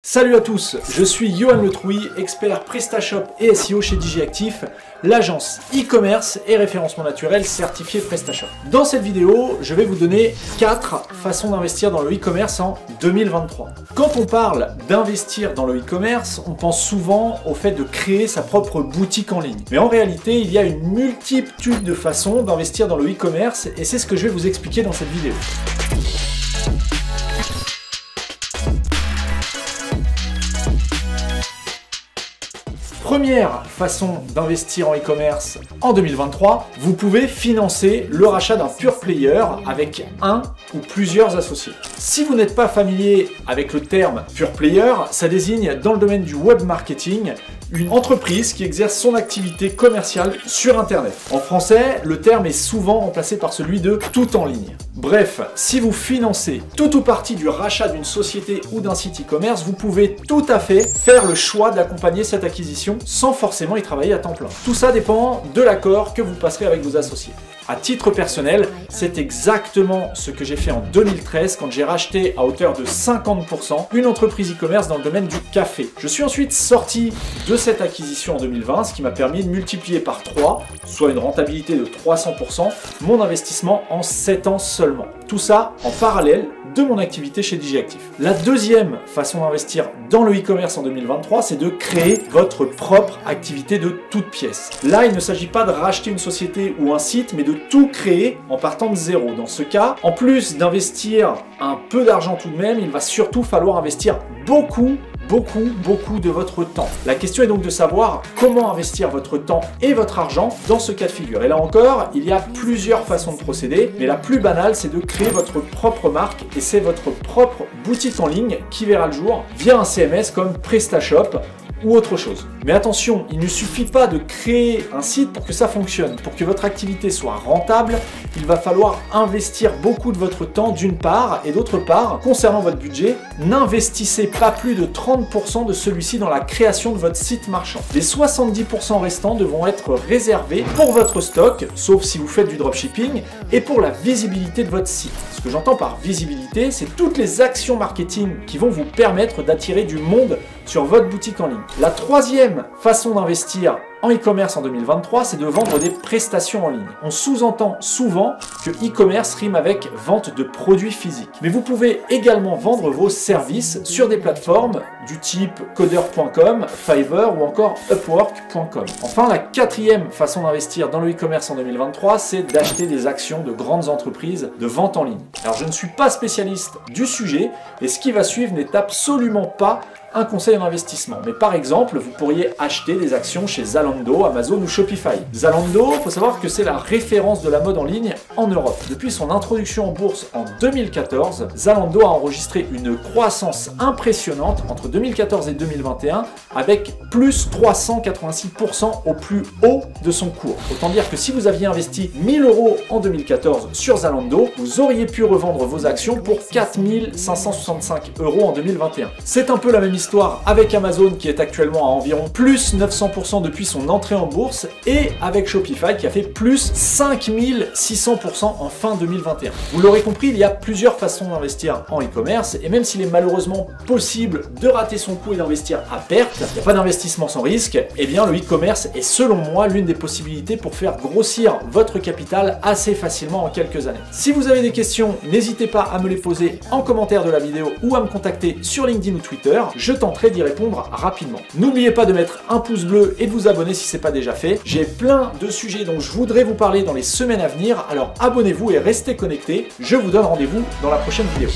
Salut à tous, je suis Johan Le Trouy, expert PrestaShop et SEO chez Digiactif, l'agence e-commerce et référencement naturel certifié PrestaShop. Dans cette vidéo, je vais vous donner 4 façons d'investir dans le e-commerce en 2023. Quand on parle d'investir dans le e-commerce, on pense souvent au fait de créer sa propre boutique en ligne. Mais en réalité, il y a une multitude de façons d'investir dans le e-commerce et c'est ce que je vais vous expliquer dans cette vidéo. Première façon d'investir en e-commerce en 2023, vous pouvez financer le rachat d'un pure player avec un ou plusieurs associés. Si vous n'êtes pas familier avec le terme pure player, ça désigne dans le domaine du web marketing une entreprise qui exerce son activité commerciale sur Internet. En français, le terme est souvent remplacé par celui de tout en ligne. Bref, si vous financez tout ou partie du rachat d'une société ou d'un site e-commerce, vous pouvez tout à fait faire le choix d'accompagner cette acquisition sans forcément y travailler à temps plein. Tout ça dépend de l'accord que vous passerez avec vos associés. À titre personnel, c'est exactement ce que j'ai fait en 2013 quand j'ai racheté à hauteur de 50% une entreprise e-commerce dans le domaine du café. Je suis ensuite sorti de cette acquisition en 2020, ce qui m'a permis de multiplier par 3, soit une rentabilité de 300%, mon investissement en 7 ans seulement. Tout ça en parallèle de mon activité chez Digiactif. La deuxième façon d'investir dans le e-commerce en 2023, c'est de créer votre propre activité de toute pièce. Là, il ne s'agit pas de racheter une société ou un site, mais de tout créer en partant de zéro. Dans ce cas, en plus d'investir un peu d'argent tout de même, il va surtout falloir investir beaucoup de votre temps. La question est donc de savoir comment investir votre temps et votre argent dans ce cas de figure. Et là encore, il y a plusieurs façons de procéder, mais la plus banale, c'est de créer votre propre marque et c'est votre propre boutique en ligne qui verra le jour via un CMS comme PrestaShop ou autre chose. Mais attention, il ne suffit pas de créer un site pour que ça fonctionne. Pour que votre activité soit rentable, il va falloir investir beaucoup de votre temps d'une part, et d'autre part, concernant votre budget, n'investissez pas plus de 30% de celui-ci dans la création de votre site marchand. Les 70% restants devront être réservés pour votre stock, sauf si vous faites du dropshipping, et pour la visibilité de votre site. Ce que j'entends par visibilité, c'est toutes les actions marketing qui vont vous permettre d'attirer du monde sur votre boutique en ligne. La troisième façon d'investir en e-commerce en 2023, c'est de vendre des prestations en ligne. On sous-entend souvent que e-commerce rime avec vente de produits physiques. Mais vous pouvez également vendre vos services sur des plateformes du type coder.com, Fiverr ou encore upwork.com. Enfin, la quatrième façon d'investir dans le e-commerce en 2023, c'est d'acheter des actions de grandes entreprises de vente en ligne. Alors, je ne suis pas spécialiste du sujet et ce qui va suivre n'est absolument pas un conseil en investissement. Mais par exemple, vous pourriez acheter des actions chez Zalando, Amazon ou Shopify. Zalando, il faut savoir que c'est la référence de la mode en ligne en Europe. Depuis son introduction en bourse en 2014, Zalando a enregistré une croissance impressionnante entre 2014 et 2021 avec plus 386% au plus haut de son cours. Autant dire que si vous aviez investi 1000 € en 2014 sur Zalando, vous auriez pu revendre vos actions pour 4565 € en 2021. C'est un peu la même histoire avec Amazon qui est actuellement à environ plus 900% depuis son entrée en bourse et avec Shopify qui a fait plus 5600% en fin 2021. Vous l'aurez compris, il y a plusieurs façons d'investir en e-commerce et même s'il est malheureusement possible de rater son coup et d'investir à perte, il n'y a pas d'investissement sans risque, et bien le e-commerce est selon moi l'une des possibilités pour faire grossir votre capital assez facilement en quelques années. Si vous avez des questions, n'hésitez pas à me les poser en commentaire de la vidéo ou à me contacter sur LinkedIn ou Twitter. Je tenterai d'y répondre rapidement. N'oubliez pas de mettre un pouce bleu et de vous abonner si ce n'est pas déjà fait. J'ai plein de sujets dont je voudrais vous parler dans les semaines à venir, alors abonnez-vous et restez connectés. Je vous donne rendez-vous dans la prochaine vidéo.